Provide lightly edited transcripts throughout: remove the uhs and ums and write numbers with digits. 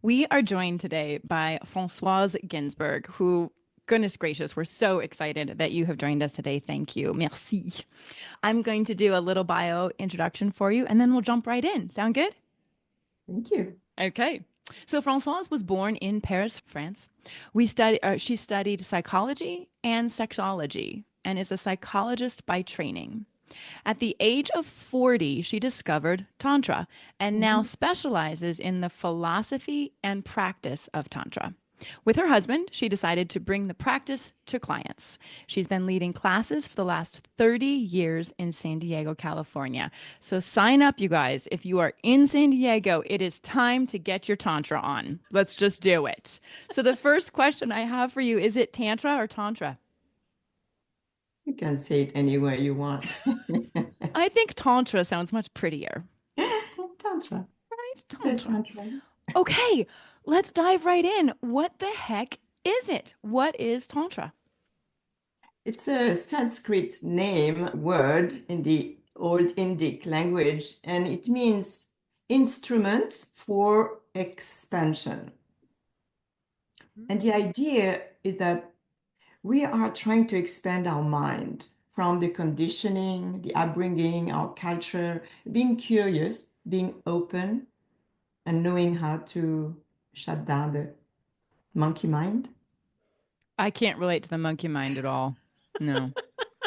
We are joined today by Francoise Ginsberg, who, goodness gracious, we're so excited that you have joined us today. Thank you. Merci. I'm going to do a little bio introduction for you, and then we'll jump right in. Sound good? Thank you. Okay. So Francoise was born in Paris, France. She studied psychology and sexology and is a psychologist by training. At the age of 40, she discovered Tantra and now Mhm. specializes in the philosophy and practice of Tantra. With her husband, she decided to bring the practice to clients. She's been leading classes for the last 30 years in San Diego, California. So sign up, you guys. If you are in San Diego, it is time to get your Tantra on. Let's just do it. So the first question I have for you, is it Tantra or Tantra? You can say it any way you want. I think Tantra sounds much prettier. Tantra. Right? Say Tantra. Tantra. Okay, let's dive right in. What the heck is it? What is Tantra? It's a Sanskrit name word in the Old Indic language, and it means instrument for expansion. And the idea is that we are trying to expand our mind from the conditioning, the upbringing, our culture, being curious, being open, and knowing how to shut down the monkey mind. I can't relate to the monkey mind at all. No.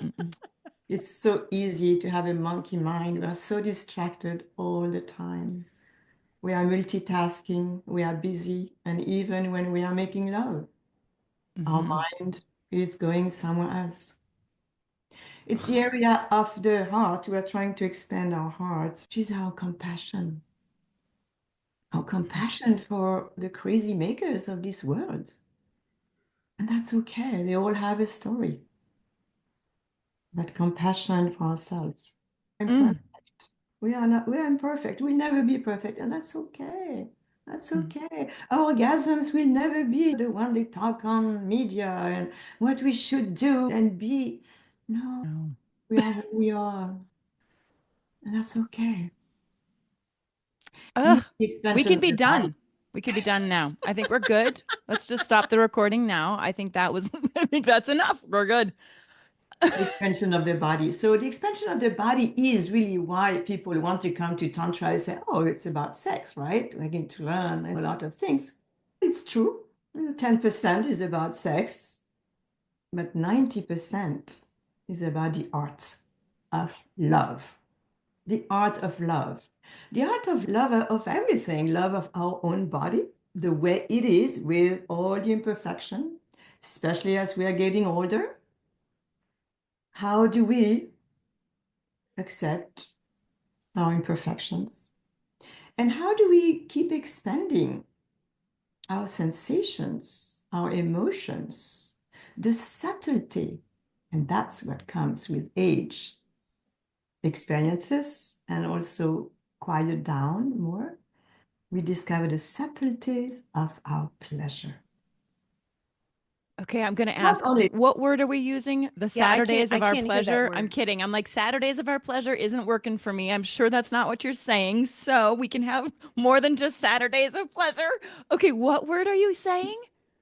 Mm-mm. It's so easy to have a monkey mind. We are so distracted all the time. We are multitasking, we are busy, and even when we are making love, our Hmm. mind is going somewhere else. It's the area of the heart. We are trying to expand our hearts, which is our compassion for the crazy makers of this world. And that's okay. They all have a story, but compassion for ourselves. Mm. Imperfect. We are not, we are imperfect. We'll never be perfect, and that's okay. That's Mm. okay. Orgasms will never be the one they talk on media and what we should do and be. No, No. we are who we are, and that's okay. And Ugh, it's the we expansion can of be the body. done. We could be done now. I think we're good. Let's just stop the recording now. I think that was, I think that's enough. We're good. The expansion of the body. So the expansion of the body is really why people want to come to Tantra and say, oh, it's about sex, right? We're going to learn a lot of things. It's true. 10% is about sex, but 90% is about the art of love. The art of love. The art of love of everything, love of our own body, the way it is with all the imperfection, especially as we are getting older. How do we accept our imperfections? And how do we keep expanding our sensations, our emotions, the subtlety? And that's what comes with age, experiences, and also quiet down more. We discover the subtleties of our pleasure. Okay, I'm going to Not ask, only what word are we using? The Yeah, I can't Saturdays I of our can't hear that pleasure? I'm word. kidding. I'm like, Saturdays of our pleasure isn't working for me. I'm sure that's not what you're saying. So we can have more than just Saturdays of pleasure. Okay, what word are you saying?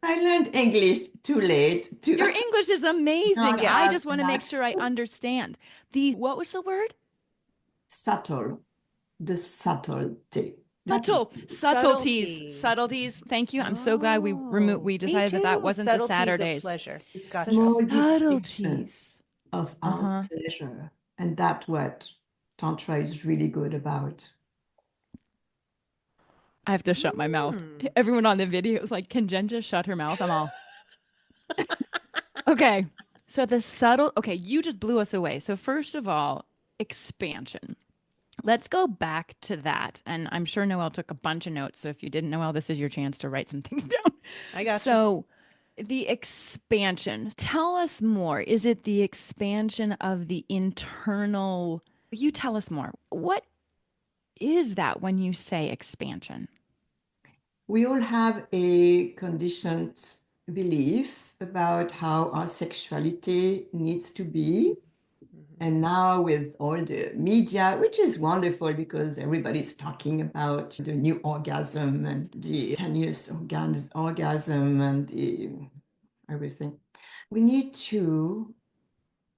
I learned English too late Your to English is amazing. not I have just want an to make sure I accent. understand. What was the word? Subtle, the subtlety. Subtle, Subtleties. subtleties, Subtlety. subtleties. Thank you. I'm so glad Oh, we me decided that that too. wasn't the Subtleties of Saturdays. pleasure. It's Gotcha. small Subtleties. distinctions of our Uh-huh. pleasure. And that's what Tantra is really good about. I have to shut my mouth. Hmm. Everyone on the video is like, can Jen just shut her mouth? I'm all, okay. So okay, you just blew us away. So first of all, expansion. Let's go back to that. And I'm sure Noelle took a bunch of notes. So if you didn't, Noelle, this is your chance to write some things down. I gotcha. So the expansion, tell us more. Is it the expansion of the internal? You tell us more. What is that when you say expansion? We all have a conditioned belief about how our sexuality needs to be. And now with all the media, which is wonderful because everybody's talking about the new orgasm and the 10 years orgasm and everything. We need to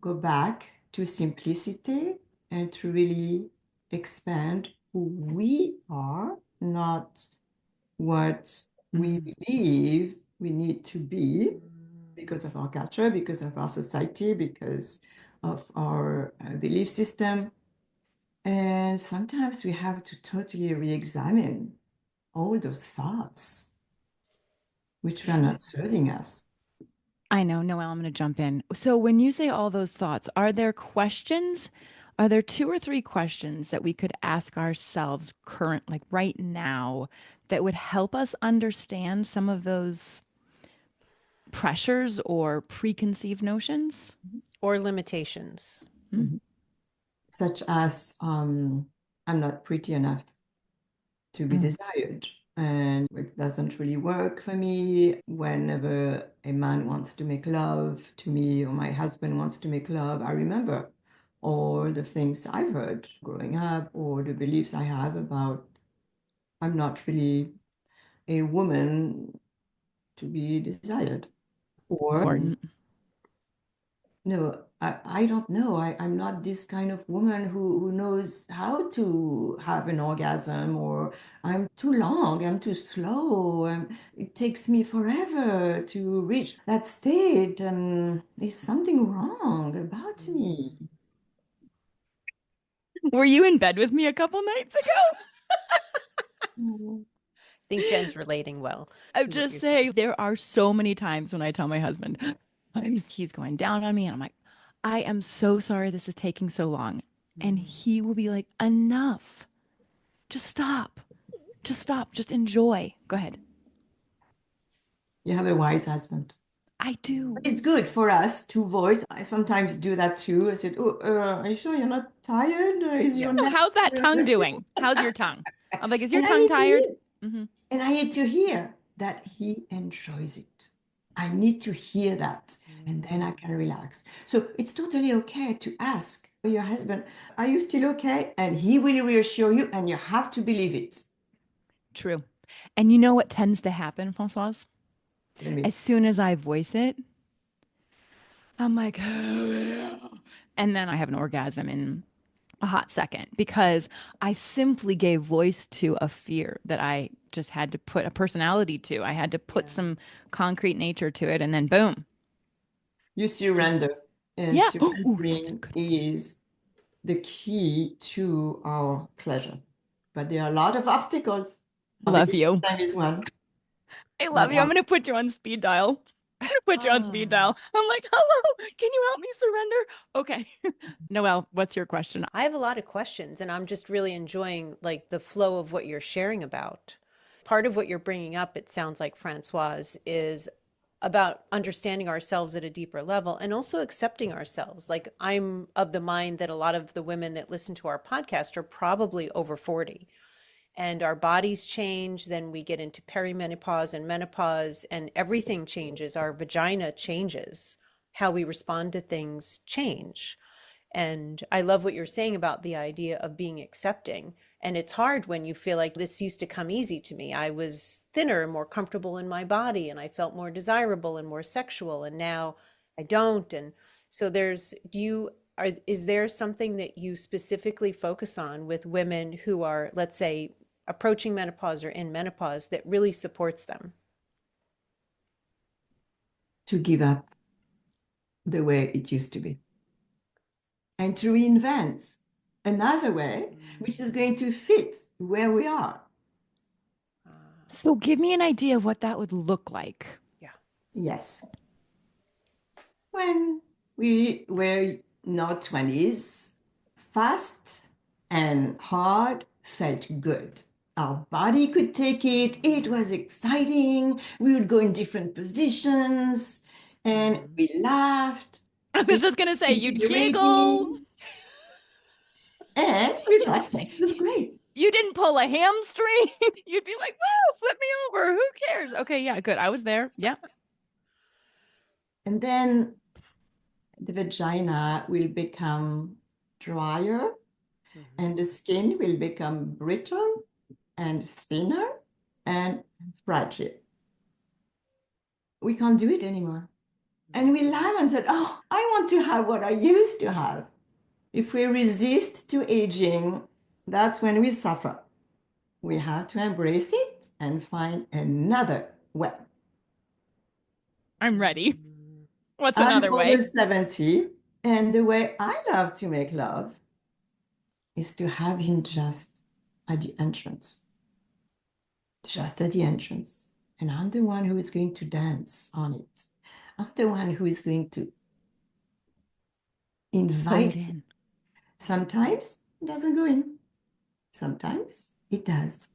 go back to simplicity and to really expand who we are, not what we believe we need to be because of our culture, because of our society, because of our belief system. And sometimes we have to totally re-examine all those thoughts which were not serving us. I know, Noelle, I'm going to jump in. So when you say all those thoughts, are there questions? Are there two or three questions that we could ask ourselves current, like right now, that would help us understand some of those pressures or preconceived notions? Or limitations. Mm. Such as I'm not pretty enough to be desired. And it doesn't really work for me. Whenever a man wants to make love to me or my husband wants to make love, I remember all the things I've heard growing up or the beliefs I have about I'm not really a woman to be desired. Or Important. no, I don't know. I'm not this kind of woman who knows how to have an orgasm, or I'm too long, I'm too slow, and it takes me forever to reach that state, and there's something wrong about me. Were you in bed with me a couple nights ago? I think Jen's relating well. I would just say there are so many times when I tell my husband, he's going down on me, and I'm like, I am so sorry this is taking so long. And he will be like, enough. Just stop. Just stop. Just enjoy. Go ahead. You have a wise husband. I do. It's good for us to voice. I sometimes do that too. I said, "Oh, are you sure you're not tired? Is your neck?" How's that tongue doing? How's your tongue? I'm like, is your And I tongue need to tired? hear, and I need to hear that he enjoys it. I need to hear that, and then I can relax. So it's totally okay to ask your husband, "Are you still okay?" And he will reassure you, and you have to believe it. True. And you know what tends to happen, Francoise? Let me. As soon as I voice it, I'm like, and then I have an orgasm in a hot second because I simply gave voice to a fear that I just had to put a personality to. I had to put some concrete nature to it, and then boom. You surrender, and Yeah. Oh, that's a surrendering good one. is the key to our pleasure. But there are a lot of obstacles. Love you. Time is one. I But love you. I'm going to put you on speed dial. I'm going to put you on speed dial. I'm like, hello, can you help me surrender? Okay. Noelle, what's your question? I have a lot of questions, and I'm just really enjoying like the flow of what you're sharing about. Part of what you're bringing up, it sounds like, Francoise, is about understanding ourselves at a deeper level and also accepting ourselves. Like, I'm of the mind that a lot of the women that listen to our podcast are probably over 40, and our bodies change. Then we get into perimenopause and menopause, and everything changes. Our vagina changes. How we respond to things change. And I love what you're saying about the idea of being accepting. And it's hard when you feel like this used to come easy to me. I was thinner and more comfortable in my body, and I felt more desirable and more sexual, and now I don't. And so is there something that you specifically focus on with women who are, let's say, approaching menopause or in menopause that really supports them? to give up the way it used to be and to reinvent another way which is going to fit where we are. So give me an idea of what that would look like. Yeah. Yes. When we were in our 20s, fast and hard felt good. Our body could take it. It was exciting. We would go in different positions and we laughed. I was We just going to say, you'd did giggle. reggae, and we thought sex was great. You didn't pull a hamstring. You'd be like, whoa, flip me over. Who cares? Okay, yeah, good. I was there. Yeah. And then the vagina will become drier Mhm. and the skin will become brittle and thinner and fragile. We can't do it anymore. And we laugh and said, oh, I want to have what I used to have. If we resist to aging, that's when we suffer. We have to embrace it and find another way. I'm ready. Mm. What's I'm another way? over 70, and the way I love to make love is to have him just at the entrance. Just at the entrance. And I'm the one who is going to dance on it. I'm the one who is going to Pull invite it him. in. Sometimes it doesn't go in. Sometimes it does.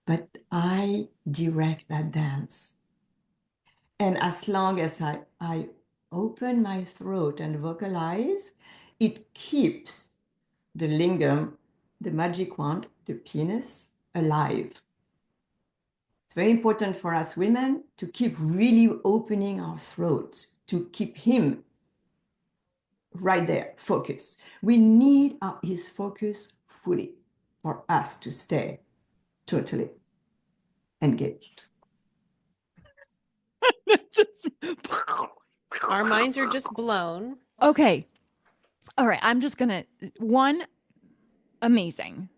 But I direct that dance. And as long as I open my throat and vocalize, it keeps the lingam, the magic wand, the penis, alive. It's very important for us women to keep really opening our throats, to keep him right there, focus. We need his focus fully for us to stay totally engaged. Just- Our minds are just blown. Okay. All right. I'm just going to, one, amazing.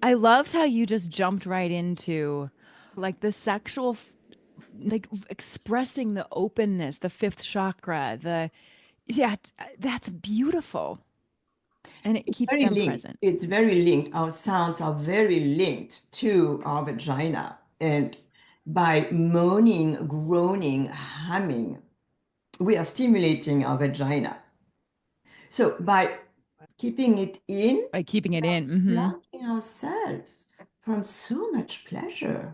I loved how you just jumped right into like the sexual, like expressing the openness, the fifth chakra, yeah, that's beautiful. And it It's keeps very them linked. present. It's very linked. Our sounds are very linked to our vagina. And by moaning, groaning, humming, we are stimulating our vagina. So by keeping it in, By keeping it in. blocking ourselves from so much pleasure.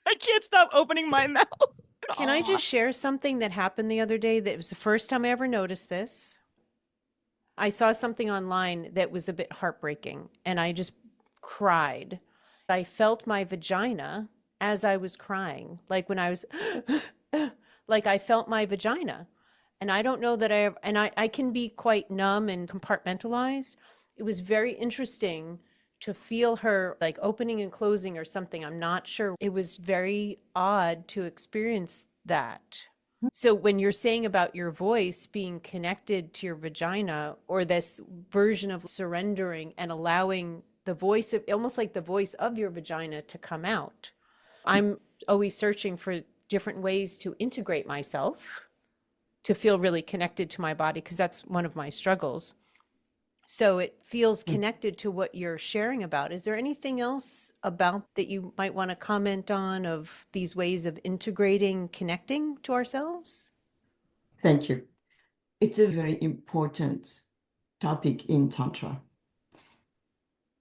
I can't stop opening my mouth. Can I just share something that happened the other day that was the first time I ever noticed this? I saw something online that was a bit heartbreaking and I just cried. I felt my vagina as I was crying, like when I was like I felt my vagina. And I don't know that I can be quite numb and compartmentalized. It was very interesting to feel her like opening and closing or something. I'm not sure. It was very odd to experience that. So when you're saying about your voice being connected to your vagina or this version of surrendering and allowing the voice of almost like the voice of your vagina to come out, I'm always searching for different ways to integrate myself to feel really connected to my body because that's one of my struggles. So it feels connected to what you're sharing about. Is there anything else about that you might want to comment on of these ways of integrating, connecting to ourselves? Thank you. It's a very important topic in Tantra.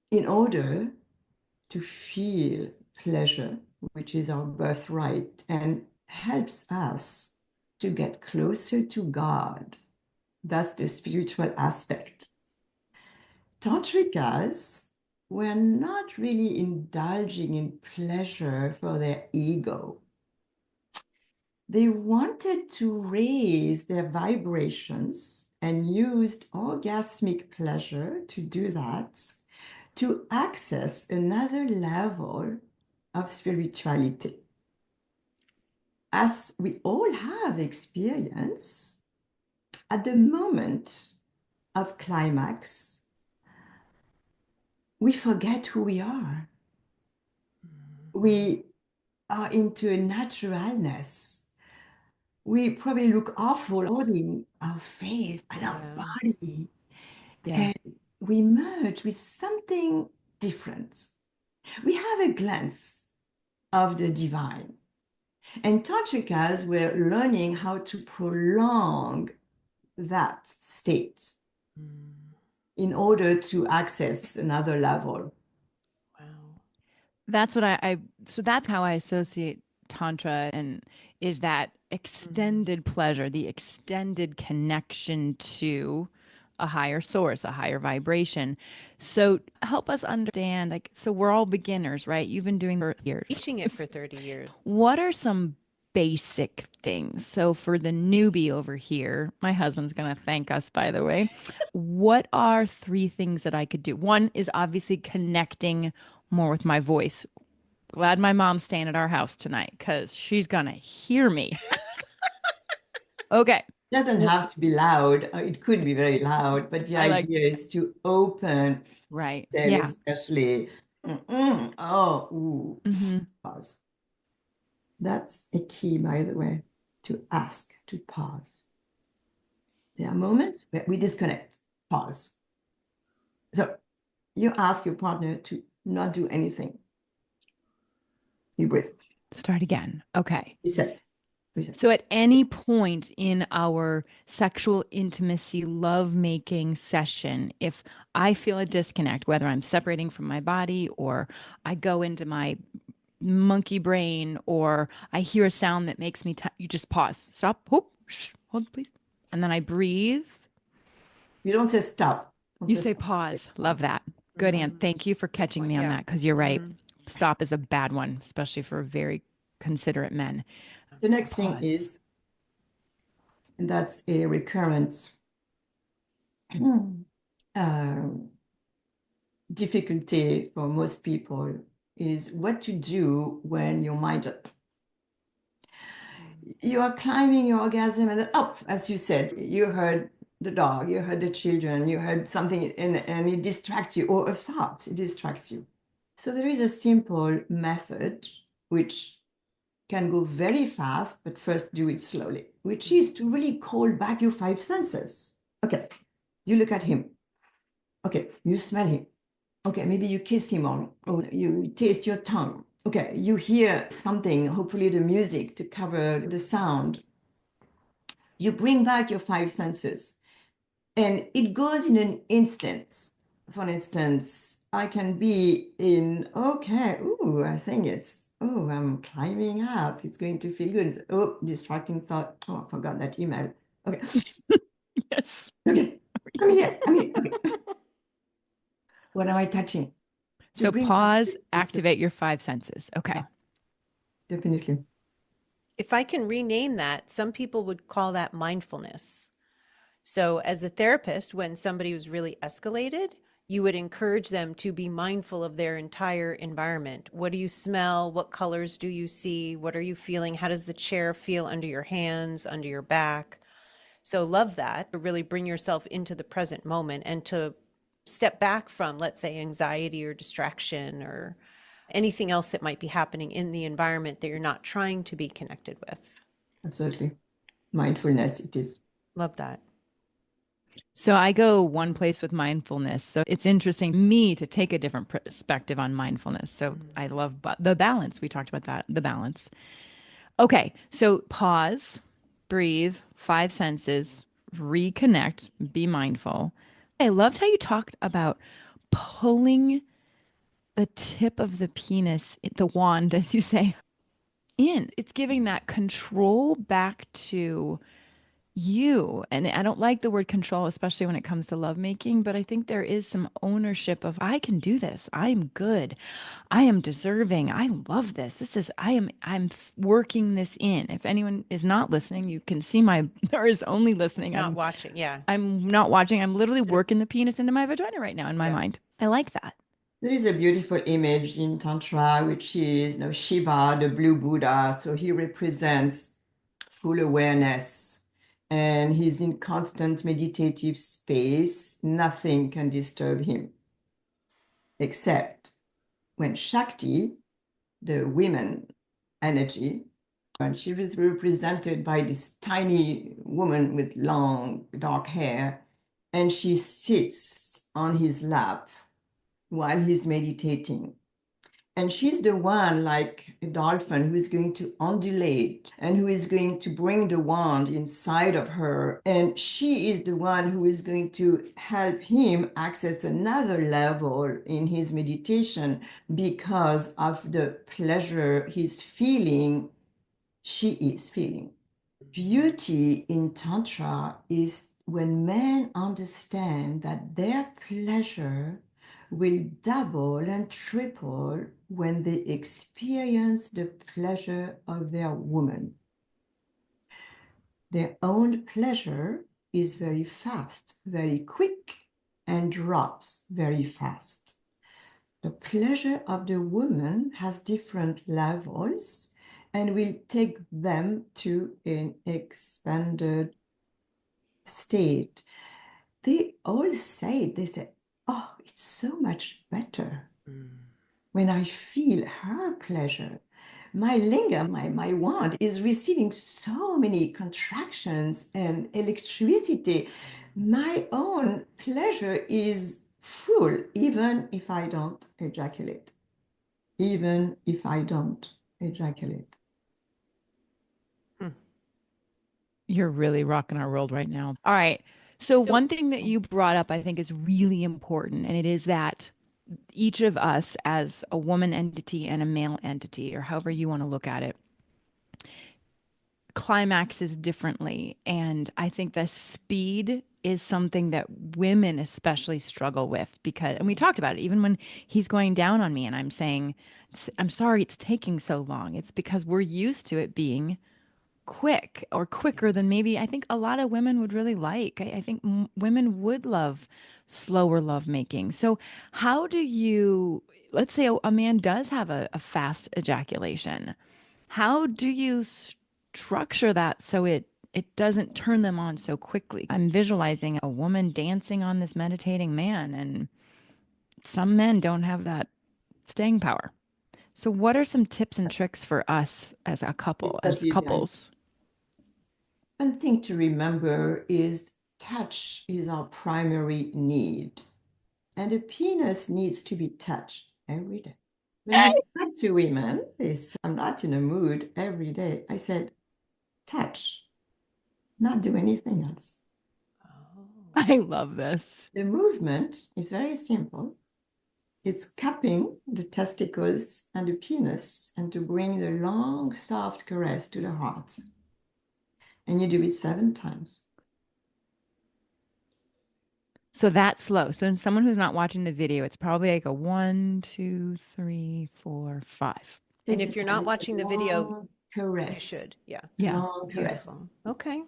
In order to feel pleasure, which is our birthright and helps us to get closer to God, that's the spiritual aspect. Tantrikas were not really indulging in pleasure for their ego. They wanted to raise their vibrations and used orgasmic pleasure to do that, to access another level of spirituality. As we all have experience, at the moment of climax, we forget who we are. We are into a naturalness. We probably look awful holding our face and our body. Yeah. And we merge with something different. We have a glance of the divine. And Tantrikas were learning how to prolong that state in order to access another level. Wow. That's what so that's how I associate Tantra and is that extended pleasure, the extended connection to a higher source, a higher vibration. So help us understand, like, so we're all beginners, right? You've been doing it for years. Teaching it for 30 years. What are some basic things. So for the newbie over here, my husband's going to thank us, by the way. What are 3 things that I could do? One is obviously connecting more with my voice. Glad my mom's staying at our house tonight because she's going to hear me. Okay. Doesn't have to be loud. It could be very loud, but the I like, idea is to open, right. them Yeah. especially. Oh, ooh, Hmm. pause. That's a key, by the way, to ask, to pause. There are moments where we disconnect, pause. So you ask your partner to not do anything. You breathe, Start again. Okay. reset, reset. So, at any point in our sexual intimacy, lovemaking session, if I feel a disconnect, whether I'm separating from my body or I go into my monkey brain or I hear a sound that makes me, you just pause, stop, hold, please. And then I breathe. You don't say stop. Don't You say say stop. pause. Love that. Good, Ann. Thank you for catching me on Yeah. that because you're right. Stop is a bad one, especially for very considerate men. The next thing Pause. is, and that's a recurrent difficulty for most people, is what to do when your mind, you are climbing your orgasm and then up, as you said, you heard the dog, you heard the children, you heard something and it distracts you, or a thought, it distracts you. So there is a simple method which can go very fast, but first do it slowly, which is to really call back your 5 senses. Okay, you look at him. Okay, you smell him. Okay, maybe you kiss him on, or you taste your tongue. Okay, you hear something, hopefully the music to cover the sound. You bring back your 5 senses, and it goes in an instant. For instance, I can be in, okay, ooh, I think it's, oh, I'm climbing up. It's going to feel good. Oh, distracting thought. Oh, I forgot that email. Okay. Yes. Okay. I'm here. I'm here. Okay. What am I touching? So bring back pause, the senses. activate your 5 senses. Okay. Definitely. If I can rename that, some people would call that mindfulness. So, as a therapist, when somebody was really escalated, you would encourage them to be mindful of their entire environment. What do you smell? What colors do you see? What are you feeling? How does the chair feel under your hands, under your back? So, love that, to really bring yourself into the present moment and to step back from, let's say, anxiety or distraction or anything else that might be happening in the environment that you're not trying to be connected with. Absolutely. Mindfulness, it is. Love that. So I go one place with mindfulness. So it's interesting to me to take a different perspective on mindfulness. So I love the balance. We talked about that, the balance. Okay. So pause, breathe, 5 senses, reconnect, be mindful. I loved how you talked about pulling the tip of the penis, the wand, as you say, in. It's giving that control back to you. And I don't like the word control, especially when it comes to lovemaking, but I think there is some ownership of I can do this. I am good. I am deserving. I love this. I'm working this in. If anyone is not listening, you can see or is only listening. Not watching. Yeah. I'm not watching. I'm literally working the penis into my vagina right now in my mind. I like that. There is a beautiful image in Tantra, which is, Shiva, the blue Buddha. So he represents full awareness and he's in constant meditative space. Nothing can disturb him except when Shakti, the women energy, and she was represented by this tiny woman with long dark hair, and she sits on his lap while he's meditating. And she's the one, like a dolphin, who is going to undulate and who is going to bring the wand inside of her. And she is the one who is going to help him access another level in his meditation because of the pleasure he's feeling, she is feeling. Beauty in Tantra is when men understand that their pleasure will double and triple when they experience the pleasure of their woman. Their own pleasure is very fast, very quick, and drops very fast. The pleasure of the woman has different levels and will take them to an expanded state. They all say, they say, oh, it's so much better when I feel her pleasure. My lingam, my wand, is receiving so many contractions and electricity. My own pleasure is full, even if I don't ejaculate. Even if I don't ejaculate. You're really rocking our world right now. All right. So one thing that you brought up, I think, is really important, and it is that each of us as a woman entity and a male entity, or however you want to look at it, climaxes differently. And I think the speed is something that women especially struggle with because, and we talked about it, even when he's going down on me and I'm saying, I'm sorry it's taking so long. It's because we're used to it being quick or quicker than maybe I think a lot of women would really like. I think women would love slower lovemaking. So, how do you, let's say a man does have a fast ejaculation, how do you structure that so it doesn't turn them on so quickly? I'm visualizing a woman dancing on this meditating man, and some men don't have that staying power. So, what are some tips and tricks for us as a couple, as Especially couples? one thing to remember is touch is our primary need. And the penis needs to be touched every day. When I said to women, I'm not in a mood every day. I said, touch, not do anything else. I love this. The movement is very simple. It's cupping the testicles and the penis and to bring the long, soft caress to the heart. And you do it 7 times. So that's slow. So someone who's not watching the video, it's probably like a 1, 2, 3, 4, 5. And Take if your you're time. not It's watching the video, caress. you should. Yeah. Yeah. Long caress. Beautiful. Okay.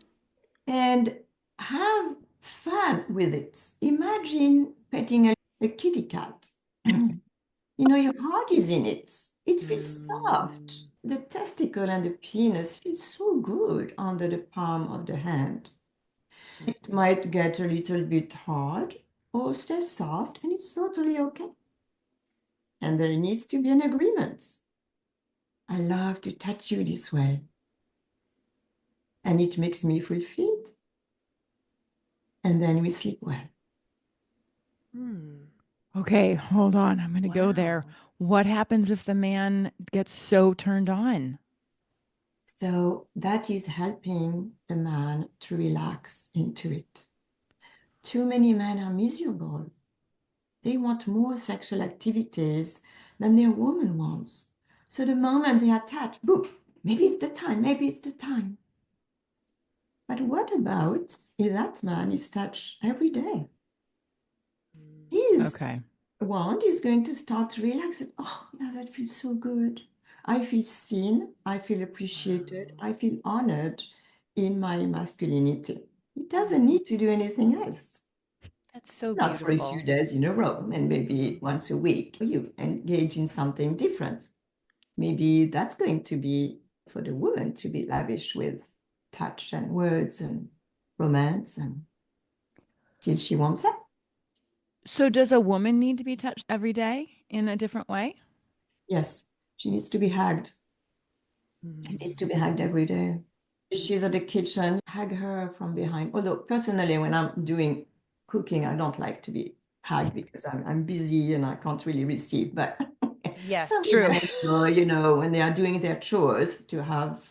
And have fun with it. Imagine petting a kitty cat. You know, your heart is in it. It feels soft. The testicle and the penis feel so good under the palm of the hand. It might get a little bit hard or stay soft, and it's totally okay. And there needs to be an agreement. I love to touch you this way. And it makes me fulfilled. And then we sleep well. Okay, hold on. I'm going to go there. What happens if the man gets so turned on? So that is helping the man to relax into it. Too many men are miserable. They want more sexual activities than their woman wants. So the moment they are touched, boom, maybe it's the time, maybe it's the time. But what about if that man is touched every day? His Okay. wand is going to start to relax. Oh, yeah, that feels so good. I feel seen, I feel appreciated, I feel honored in my masculinity. He doesn't need to do anything else. That's so Not for a beautiful. few days in a row, and maybe once a week. You engage in something different. Maybe that's going to be for the woman to be lavish with touch and words and romance and till she warms up. So does a woman need to be touched every day in a different way? Yes, she needs to be hugged. She needs to be hugged every day. If she's at the kitchen, hug her from behind. Although personally, when I'm doing cooking, I don't like to be hugged because I'm busy and I can't really receive. But Yes. some True. women enjoy, you know, when they are doing their chores, to have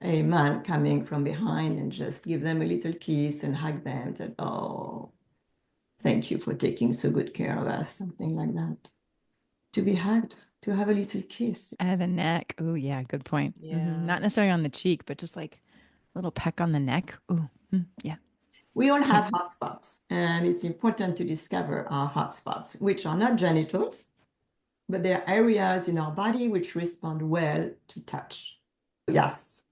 a man coming from behind and just give them a little kiss and hug them. That, oh, thank you for taking so good care of us. Something like that. To be hugged, to have a little kiss. The neck. Oh, yeah, good point. Yeah. Not necessarily on the cheek, but just like a little peck on the neck. Oh, yeah. We all have hot spots, and it's important to discover our hot spots, which are not genitals, but they're areas in our body which respond well to touch. Yes.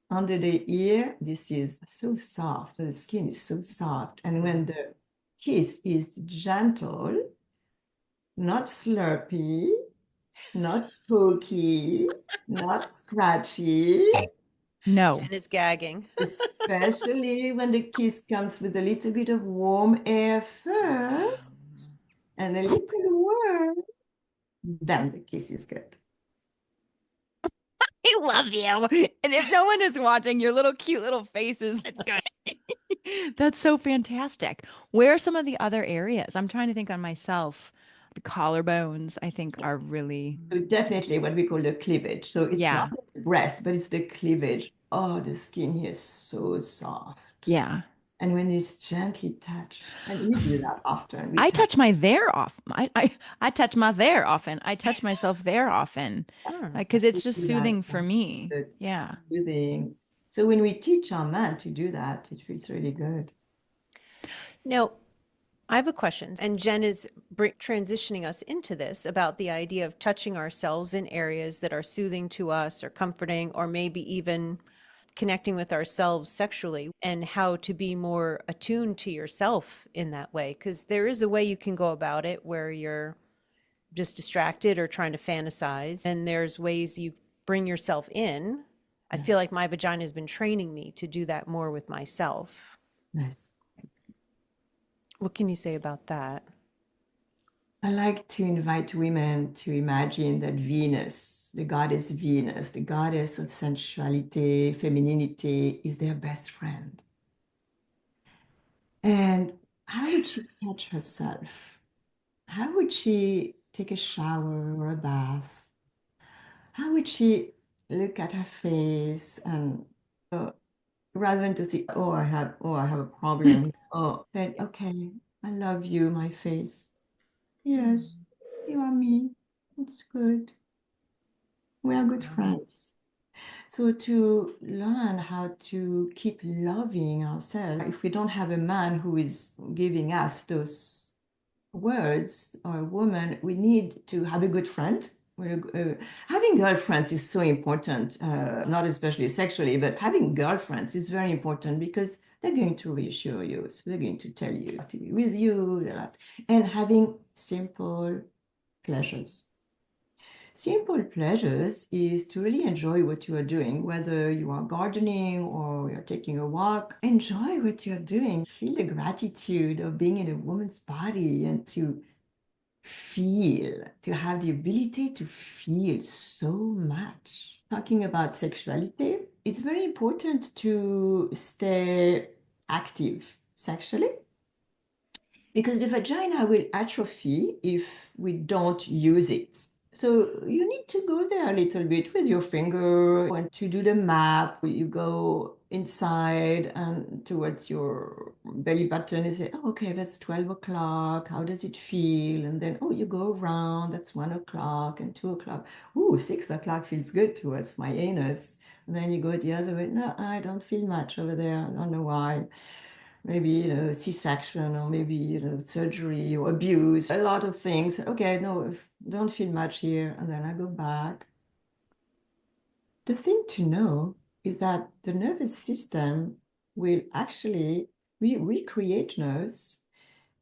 under the ear, this is so soft. The skin is so soft. And when the kiss is gentle, not slurpy, not pokey, not scratchy, No. Jen is gagging. especially when the kiss comes with a little bit of warm air first and a little warm, then the kiss is good. I love you. And if no one is watching, your little cute little faces, it's good. That's so fantastic. Where are some of the other areas? I'm trying to think on myself. The collarbones, I think, are really, So definitely what we call the cleavage. So it's not yeah, the breast, but it's the cleavage. Oh, the skin here is so soft. yeah. And when it's gently touched, and we do that often, we I touch. touch my there often. I touch my there often. I touch myself there often. Oh. Because it's We just do that soothing for me. good Yeah. soothing. So when we teach our men to do that, it feels really good. Now, I have a question, and Jen is transitioning us into this about the idea of touching ourselves in areas that are soothing to us or comforting, or maybe even connecting with ourselves sexually, and how to be more attuned to yourself in that way. Because there is a way you can go about it where you're just distracted or trying to fantasize, and there's ways you bring yourself in. I feel like my vagina has been training me to do that more with myself. Nice. What can you say about that? I like to invite women to imagine that Venus, the goddess of sensuality, femininity, is their best friend. And how would she touch herself? How would she take a shower or a bath? How would she look at her face and rather than to see, oh, I have a problem. Oh, then okay, I love you, my face. Yes, you are me. It's good. We are good friends. So to learn how to keep loving ourselves, if we don't have a man who is giving us those words or a woman, we need to have a good friend. Having girlfriends is so important, not especially sexually, but having girlfriends is very important because they're going to reassure you. So they're going to tell you to be with you, and having simple pleasures. Simple pleasures is to really enjoy what you are doing, whether you are gardening or you're taking a walk. Enjoy what you're doing. Feel the gratitude of being in a woman's body and to feel, to have the ability to feel so much. Talking about sexuality, it's very important to stay active sexually because the vagina will atrophy if we don't use it. So you need to go there a little bit with your finger and to do the map. You go inside and towards your belly button and say, oh, okay, that's 12 o'clock. How does it feel? And then, oh, you go around, that's 1 o'clock and 2 o'clock. Ooh, 6 o'clock feels good to us, my anus. And then you go the other way. No, I don't feel much over there. I don't know why. Maybe, C-section or maybe, surgery or abuse, a lot of things. Okay, no, don't feel much here. And then I go back. The thing to know is that the nervous system will actually, we recreate nerves.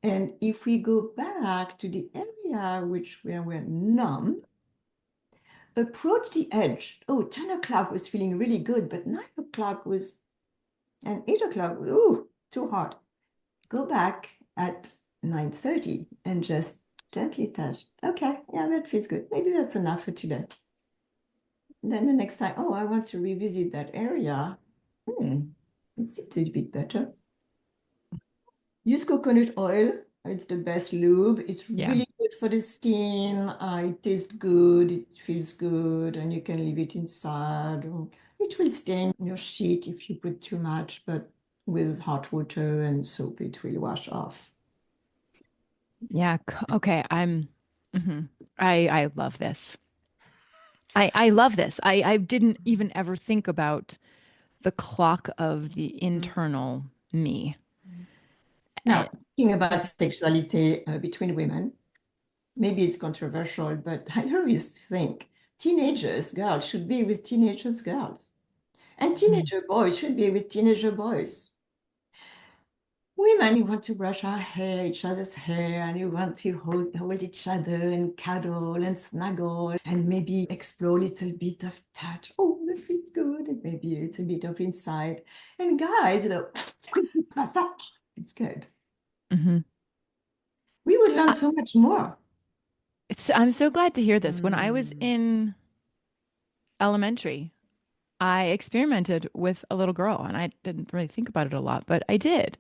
And if we go back to the area where we're numb, approach the edge. Oh, 10 o'clock was feeling really good, but 9 o'clock was, and 8 o'clock, ooh, too hard. Go back at 9:30 and just gently touch. Okay, yeah, that feels good. Maybe that's enough for today. And then the next time, oh, I want to revisit that area. It seems a bit better. Use coconut oil. It's the best lube. It's Yeah. really good for the skin. It tastes good. It feels good. And you can leave it inside. It will stain your sheet if you put too much, but with hot water and soap, it will wash off. Yeah. Okay. Mhm. I love this. I love this. I didn't even ever think about the clock of the internal me. Now, thinking about sexuality between women, maybe it's controversial, but I always think girls should be with teenagers, girls. And teenager boys should be with teenager boys. Women, you want to brush our hair, each other's hair, and you want to hold each other and cuddle and snuggle and maybe explore a little bit of touch. Oh, that feels good. And maybe a little bit of inside. And guys, it's good. Mm-hmm. We would learn so much more. I'm so glad to hear this. When I was in elementary, I experimented with a little girl and I didn't really think about it a lot, but I did.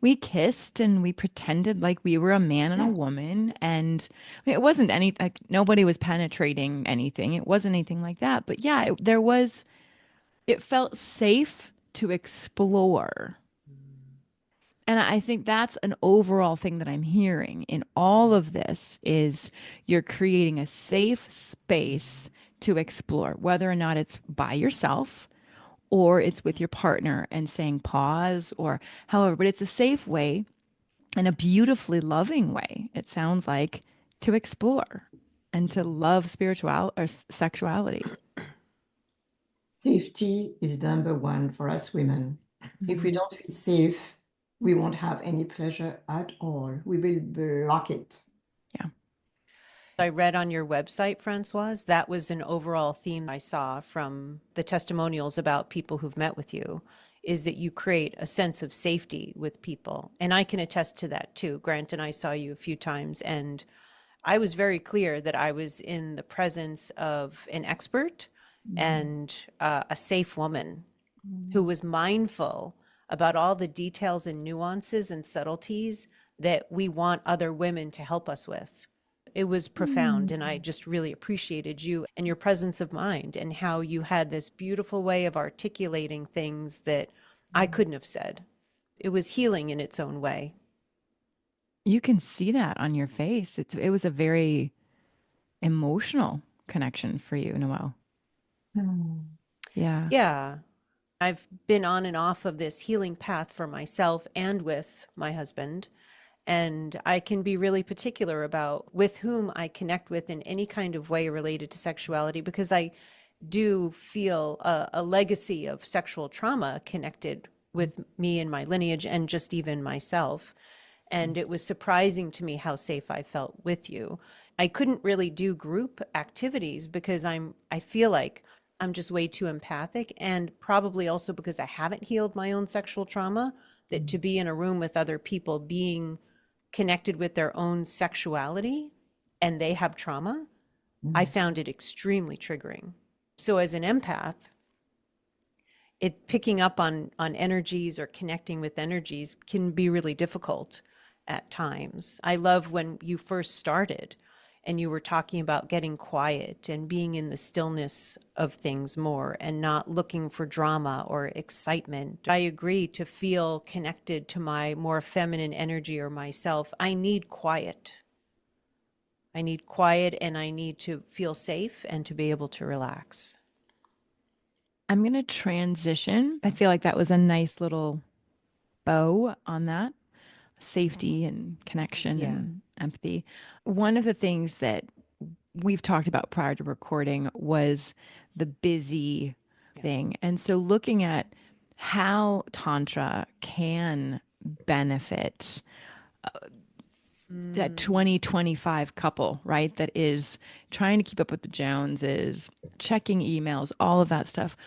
We kissed and we pretended like we were a man and a Yeah. woman. And I mean, it wasn't any, like, nobody was penetrating anything. It wasn't anything like that. But yeah, it felt safe to explore. And I think that's an overall thing that I'm hearing in all of this is you're creating a safe space to explore, whether or not it's by yourself or it's with your partner and saying pause or however, but it's a safe way and a beautifully loving way, it sounds like, to explore and to love spiritual or sexuality. Safety is number one for us women. If we don't feel safe, we won't have any pleasure at all. We will block it. Yeah. I read on your website, Francoise, that was an overall theme I saw from the testimonials about people who've met with you, is that you create a sense of safety with people. And I can attest to that too. Grant and I saw you a few times, and I was very clear that I was in the presence of an expert and a safe woman who was mindful about all the details and nuances and subtleties that we want other women to help us with. It was profound, and I just really appreciated you and your presence of mind and how you had this beautiful way of articulating things that I couldn't have said. It was healing in its own way. You can see that on your face. It was a very emotional connection for you, Noelle. Yeah. Yeah. I've been on and off of this healing path for myself and with my husband. And I can be really particular about with whom I connect with in any kind of way related to sexuality, because I do feel a legacy of sexual trauma connected with me and my lineage and just even myself. And it was surprising to me how safe I felt with you. I couldn't really do group activities because I feel like I'm just way too empathic, and probably also because I haven't healed my own sexual trauma, that to be in a room with other people being connected with their own sexuality and they have trauma, I found it extremely triggering. So as an empath, it picking up on energies or connecting with energies can be really difficult at times. I love when you first started and you were talking about getting quiet and being in the stillness of things more and not looking for drama or excitement. I agree, to feel connected to my more feminine energy or myself, I need quiet. I need quiet and I need to feel safe and to be able to relax. I'm going to transition. I feel like that was a nice little bow on that safety and connection Yeah. and empathy. One of the things that we've talked about prior to recording was the busy thing. And so looking at how Tantra can benefit that 2025 couple, right? That is trying to keep up with the Joneses, checking emails, all of that stuff.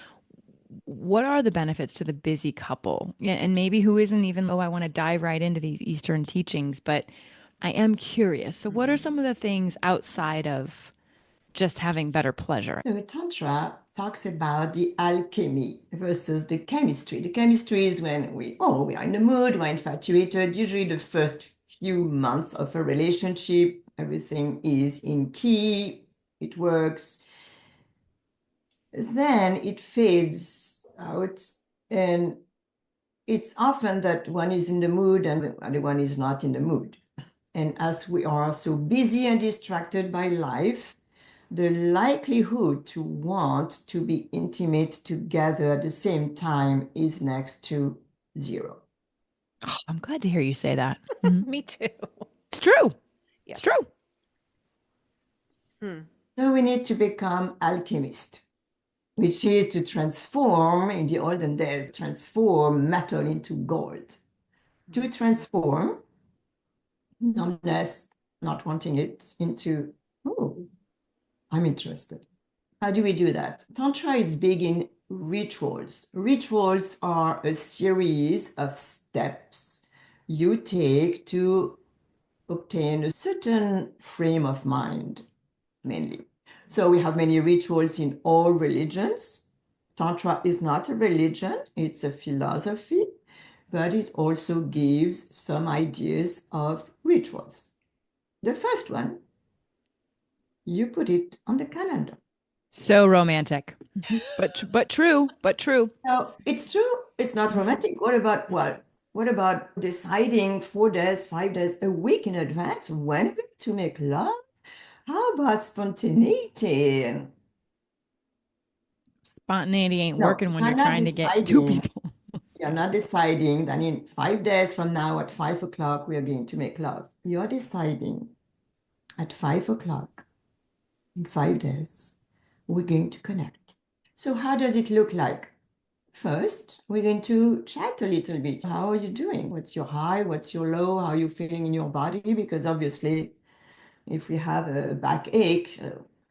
What are the benefits to the busy couple? Yeah, and maybe who isn't even, oh, I want to dive right into these Eastern teachings, but I am curious. So, what are some of the things outside of just having better pleasure? So Tantra talks about the alchemy versus the chemistry. The chemistry is when we are in the mood, we're infatuated. Usually the first few months of a relationship, everything is in key, it works. Then it fades out, and it's often that one is in the mood and the other one is not in the mood. And as we are so busy and distracted by life, the likelihood to want to be intimate together at the same time is next to zero. I'm glad to hear you say that. Me too. It's true. Yeah. It's true. So we need to become alchemists. which is to transform, in the olden days, transform metal into gold. To transform numbness, not wanting it, into, oh, I'm interested. How do we do that? Tantra is big in rituals. Rituals are a series of steps you take to obtain a certain frame of mind, mainly. So we have many rituals in all religions. Tantra is not a religion, it's a philosophy, but it also gives some ideas of rituals. The first one, you put it on the calendar. So romantic. But true, but true. Now, it's true, it's not romantic. What about what? What about deciding 4 days, 5 days, a week in advance when we're going to make love? How about spontaneity? Spontaneity ain't No, working when you're you're not trying to get two deciding. people. You're not deciding that in 5 days from now at 5 o'clock we are going to make love. You're deciding at 5 o'clock in 5 days we're going to connect. So how does it look like? First, we're going to chat a little bit. How are you doing? What's your high? What's your low? How are you feeling in your body? Because obviously, if we have a backache,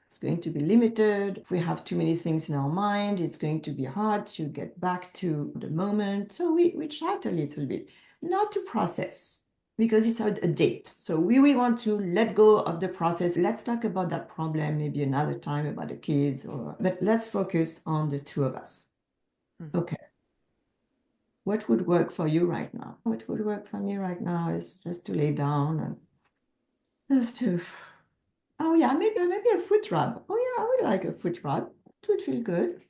it's going to be limited. If we have too many things in our mind, it's going to be hard to get back to the moment. So we chat a little bit, not to process, because it's a date. So we want to let go of the process. Let's talk about that problem maybe another time about the kids, but let's focus on the two of us. Okay. What would work for you right now? What would work for me right now is just to lay down and just to, oh yeah, maybe a foot rub. Oh yeah, I would like a foot rub. It would feel good.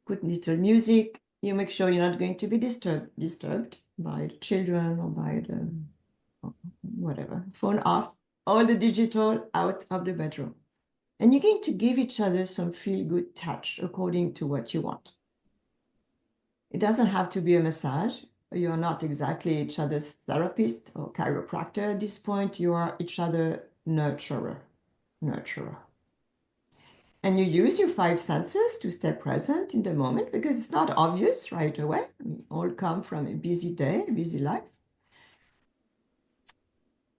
Put little music. You make sure you're not going to be disturbed by the children or by the whatever. Phone off. All the digital out of the bedroom. And you're going to give each other some feel-good touch according to what you want. It doesn't have to be a massage. You're not exactly each other's therapist or chiropractor at this point. You are each other nurturer. And you use your five senses to stay present in the moment because it's not obvious right away. We all come from a busy day, a busy life.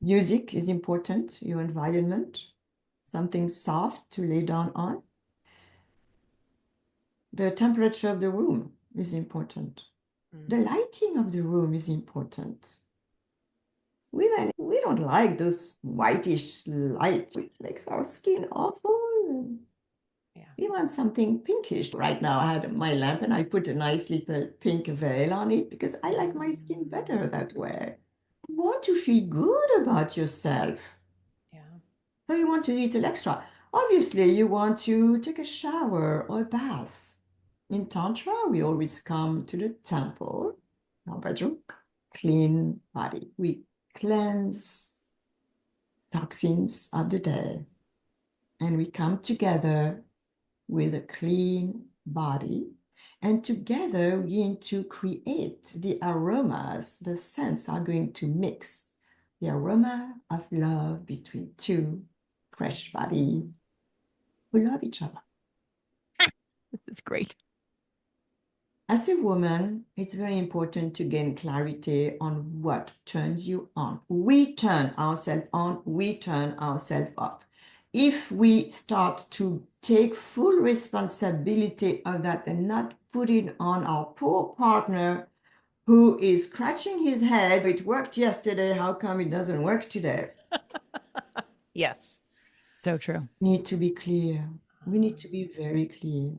Music is important, your environment, something soft to lay down on. The temperature of the room is important. The lighting of the room is important. Women, we don't like those whitish lights. It makes our skin awful. Yeah. We want something pinkish. Right now, I had my lamp and I put a nice little pink veil on it because I like my skin better that way. You want to feel good about yourself. Yeah. So you want to do a little extra. Obviously, you want to take a shower or a bath. In Tantra, we always come to the temple, our bedroom, clean body. We cleanse toxins of the day and we come together with a clean body and together we're going to create the aromas. The scents are going to mix the aroma of love between two fresh bodies who love each other. This is great. As a woman, it's very important to gain clarity on what turns you on. We turn ourselves on, we turn ourselves off. If we start to take full responsibility of that and not put it on our poor partner who is scratching his head, it worked yesterday, how come it doesn't work today? Yes. So true. We need to be clear. We need to be very clear.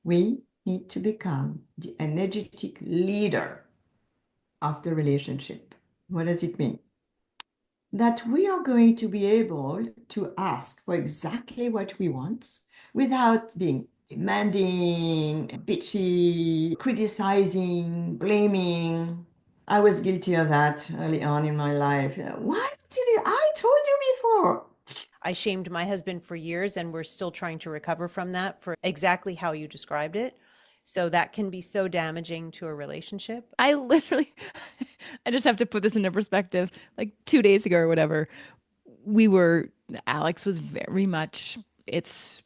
We need to become the energetic leader of the relationship. What does it mean? That we are going to be able to ask for exactly what we want without being demanding, bitchy, criticizing, blaming. I was guilty of that early on in my life. Why did I told you before? I shamed my husband for years, and we're still trying to recover from that for exactly how you described it. So that can be so damaging to a relationship. I literally, I just have to put this into perspective. Like 2 days ago or whatever, Alex was very much, it's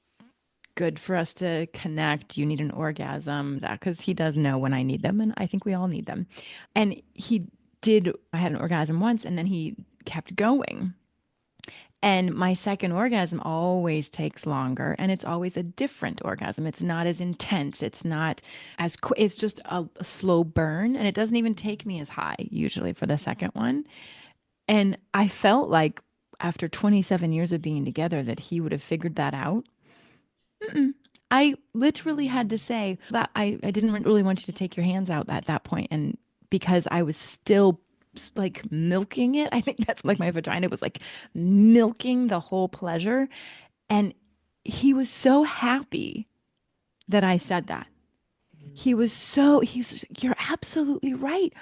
good for us to connect. You need an orgasm, that because he does know when I need them, and I think we all need them. And he did. I had an orgasm once, and then he kept going. And my second orgasm always takes longer, and it's always a different orgasm. It's not as intense. It's not as quick. It's just a slow burn, and it doesn't even take me as high usually for the second one. And I felt like after 27 years of being together that he would have figured that out. Mm-mm. I literally had to say that I didn't really want you to take your hands out at that point, and because I was still like milking it. I think that's like my vagina was like milking the whole pleasure. And he was so happy that I said that. He's you're absolutely right.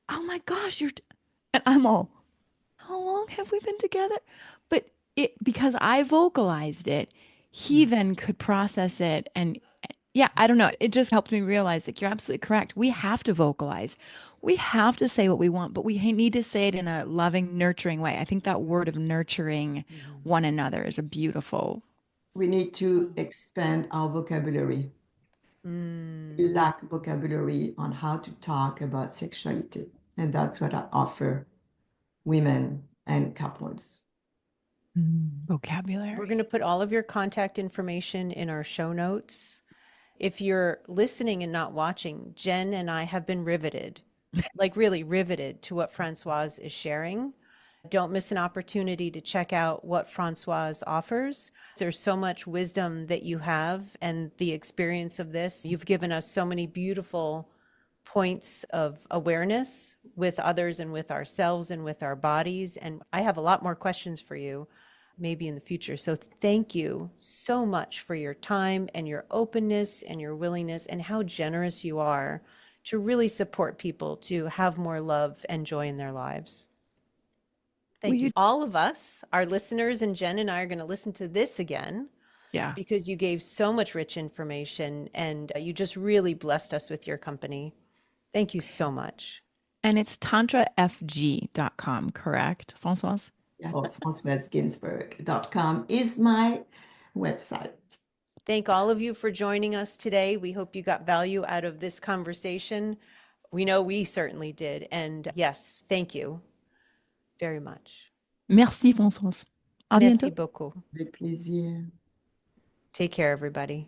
Oh my gosh, and I'm all, how long have we been together? But because I vocalized it, he then could process it. And yeah, I don't know. It just helped me realize like you're absolutely correct. We have to vocalize. We have to say what we want, but we need to say it in a loving, nurturing way. I think that word of nurturing one another is a beautiful. We need to expand our vocabulary. We lack vocabulary on how to talk about sexuality. And that's what I offer women and couples. Vocabulary. We're going to put all of your contact information in our show notes. If you're listening and not watching, Jen and I have been riveted, like really riveted to what Francoise is sharing. Don't miss an opportunity to check out what Francoise offers. There's so much wisdom that you have and the experience of this. You've given us so many beautiful points of awareness with others and with ourselves and with our bodies. And I have a lot more questions for you, maybe in the future. So thank you so much for your time and your openness and your willingness and how generous you are to really support people to have more love and joy in their lives. Thank you. All of us, our listeners, and Jen and I are going to listen to this again. Yeah. Because you gave so much rich information and you just really blessed us with your company. Thank you so much. And it's tantrafg.com, correct, Francoise? Yeah. Or FrancoiseGinsberg.com is my website. Thank all of you for joining us today. We hope you got value out of this conversation. We know we certainly did. And yes, thank you very much. Merci, Françoise. À Merci bientôt. beaucoup. Avec plaisir. Take care, everybody.